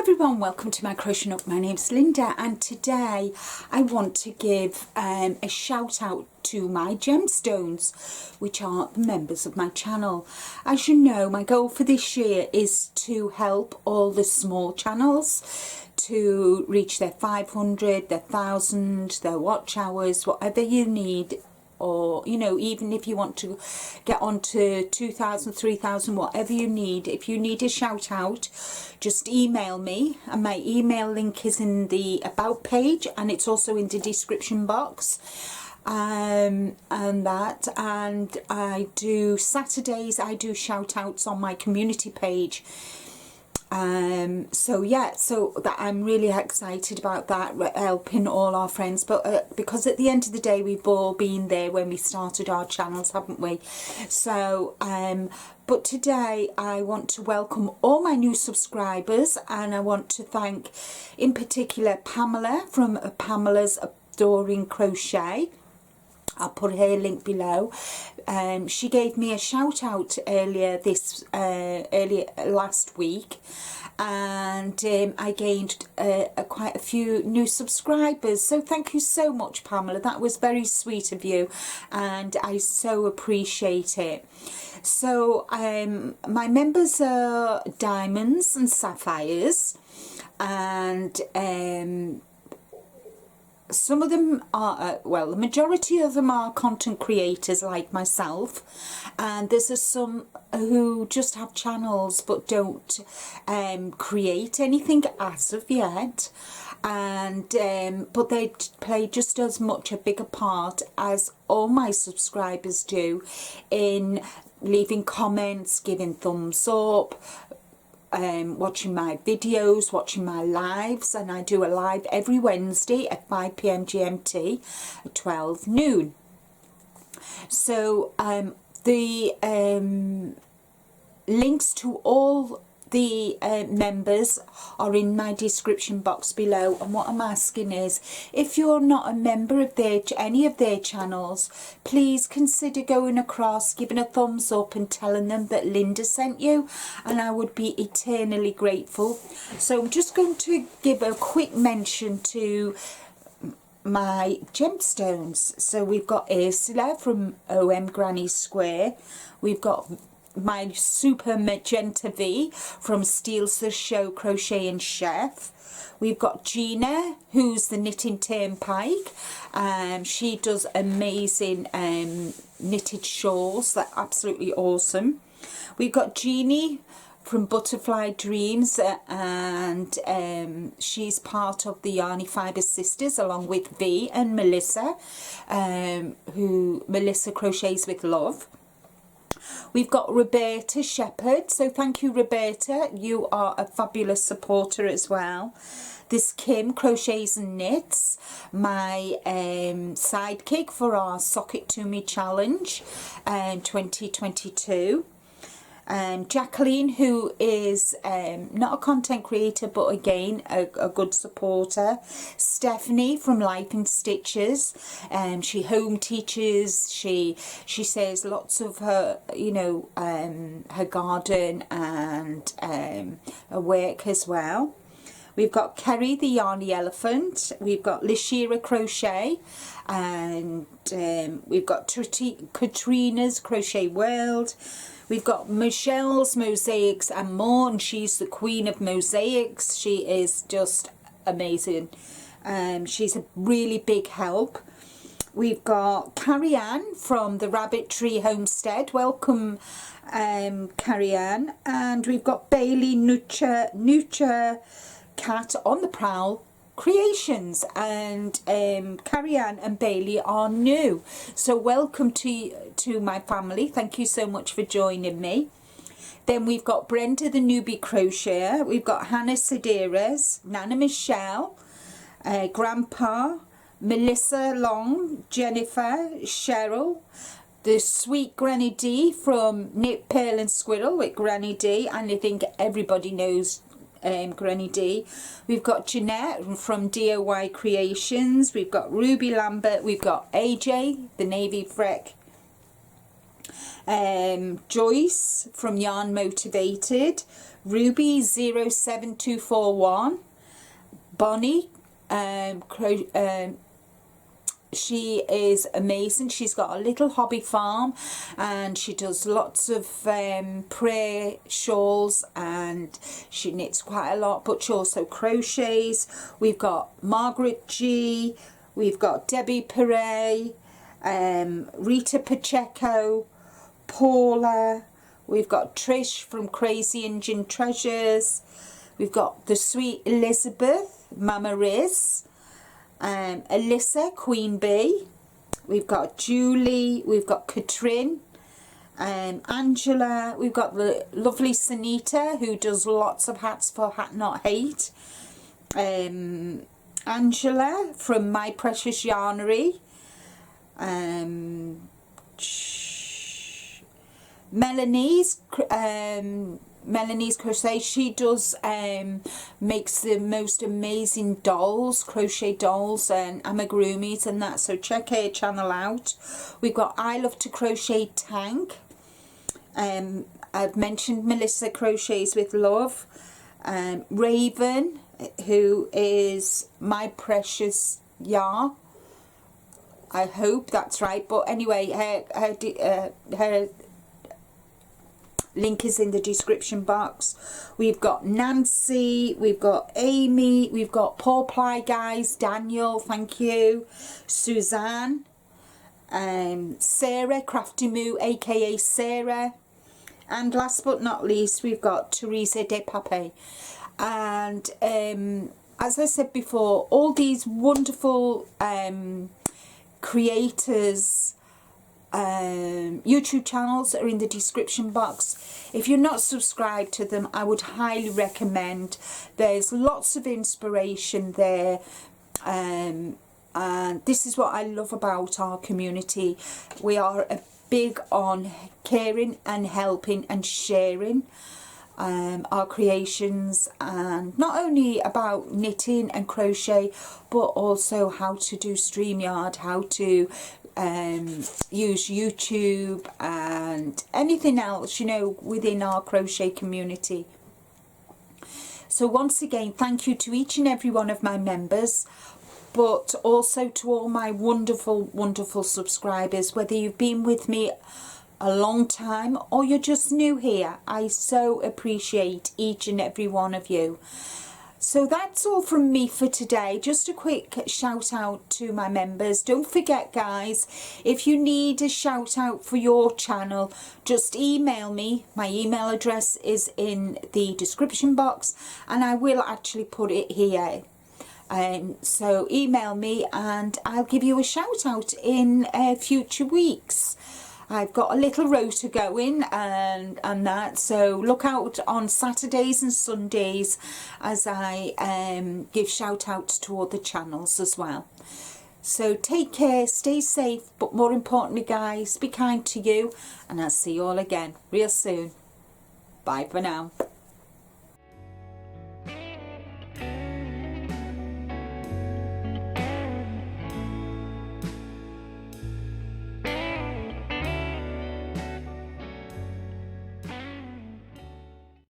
everyone, welcome to my crochet nook. My name's Linda and today I want to give a shout out to my gemstones, which are the members of my channel. As you know, my goal for this year is to help all the small channels to reach their 500, their 1000, their watch hours, whatever you need. Or, you know, even if you want to get on to 2,000, 3,000, whatever you need. If you need a shout out, just email me, and my email link is in the about page, and it's also in the description box. And I do Saturdays, I do shout outs on my community page. So yeah, so that I'm really excited about that, helping all our friends, but because at the end of the day we've all been there when we started our channels, haven't we? So but today I want to welcome all my new subscribers, and I want to thank in particular Paula from Pamela's Adoring Crochet. I'll put her link below. She gave me a shout out earlier last week, and I gained quite a few new subscribers, so thank you so much, Pamela. That was very sweet of you and I so appreciate it. So my members are diamonds and sapphires, and some of them are, well, the majority of them are content creators like myself, and there's some who just have channels but don't create anything as of yet, and but they play just as much a bigger part as all my subscribers do in leaving comments, giving thumbs up, watching my videos, watching my lives, and I do a live every Wednesday at 5 PM GMT at 12 noon. So the links to all the members are in my description box below, and what I'm asking is, if you're not a member of any of their channels, please consider going across, giving a thumbs up and telling them that Linda sent you, and I would be eternally grateful. So I'm just going to give a quick mention to my gemstones. So we've got Ursula from OM Granny Square, we've got my super magenta V from Steals the Show Crochet and Chef, we've got Gina, who's the Knitting Turnpike. She does amazing knitted shawls, they're absolutely awesome. We've got Jeannie from Butterfly Dreams, and she's part of the Yarny Fibre Sisters along with V and Melissa, Melissa Crochets with Love. We've got Roberta Shepherd, so thank you, Roberta, you are a fabulous supporter as well. This Kim Crochets and Knits, my sidekick for our Sock It To Me Challenge 2022. Jackeline, who is not a content creator but again a good supporter. Stephanie from Life in Stitches, she home teaches, she says lots of her, you know, her garden and her work as well. We've got Kerry the Yarny Elephant, we've got Lishira Crochet, and we've got Katrina's Crochet World. We've got Michelle's Mosaics and more, and she's the queen of mosaics. She is just amazing. She's a really big help. We've got Carrie Ann from the Rabbit Tree Homestead. Welcome, Carrie Ann. And we've got Bailey Nucha Cat on the Prowl Creations, and Carrie Ann and Bailey are new, so welcome to my family. Thank you so much for joining me. Then we've got Brenda the Newbie Crocheter, we've got Hannah Sideris, Nana Michelle, Grandpa, Melissa Long, Jennifer, Cheryl, the sweet Granny D from Knit Pearl and Squirrel with Granny D, and I think everybody knows Granny D. We've got Jeanette from DIY Creations, we've got Ruby Lambert, we've got AJ the Navy Freck, Joyce from Yarn Motivated, Ruby 07241, Bonnie, she is amazing. She's got a little hobby farm and she does lots of Perea shawls, and she knits quite a lot, but she also crochets. We've got Margaret G, we've got Debbie Perea, Rita Pacheco, Paula, we've got Trish from Crazy Indian Treasures, we've got the sweet Elizabeth, Mama Riz, Alyssa, Queen Bee, we've got Julie, we've got Katrin, Angela, we've got the lovely Sunita who does lots of hats for Hat Not Hate, Angela from My Precious Yarnery, Melanie's Crochet. She does makes the most amazing dolls, crochet dolls and amigurumis and that, so check her channel out. We've got I Love to Crochet Tank, I've mentioned Melissa Crochets with Love, Raven, who is My Precious Yar, I hope that's right, but anyway, her link is in the description box. We've got Nancy, we've got Amy, we've got Paul Ply Guys, Daniel, thank you, Suzanne, Sarah, Crafty Moo, aka Sarah, and last but not least, we've got Teresa de Pape. And as I said before, all these wonderful creators' YouTube channels are in the description box. If you're not subscribed to them, I would highly recommend. There's lots of inspiration there, and this is what I love about our community. We are big on caring and helping and sharing our creations, and not only about knitting and crochet, but also how to do StreamYard, how to use YouTube and anything else, you know, within our crochet community. So once again, thank you to each and every one of my members, but also to all my wonderful subscribers, whether you've been with me a long time or you're just new here. I so appreciate each and every one of you. So that's all from me for today. Just a quick shout out to my members. Don't forget, guys, if you need a shout out for your channel, just email me. My email address is in the description box and I will actually put it here. So email me and I'll give you a shout out in future weeks. I've got a little rota going and that, so look out on Saturdays and Sundays as I give shout outs to other channels as well. So take care, stay safe, but more importantly, guys, be kind to you, and I'll see you all again real soon. Bye for now.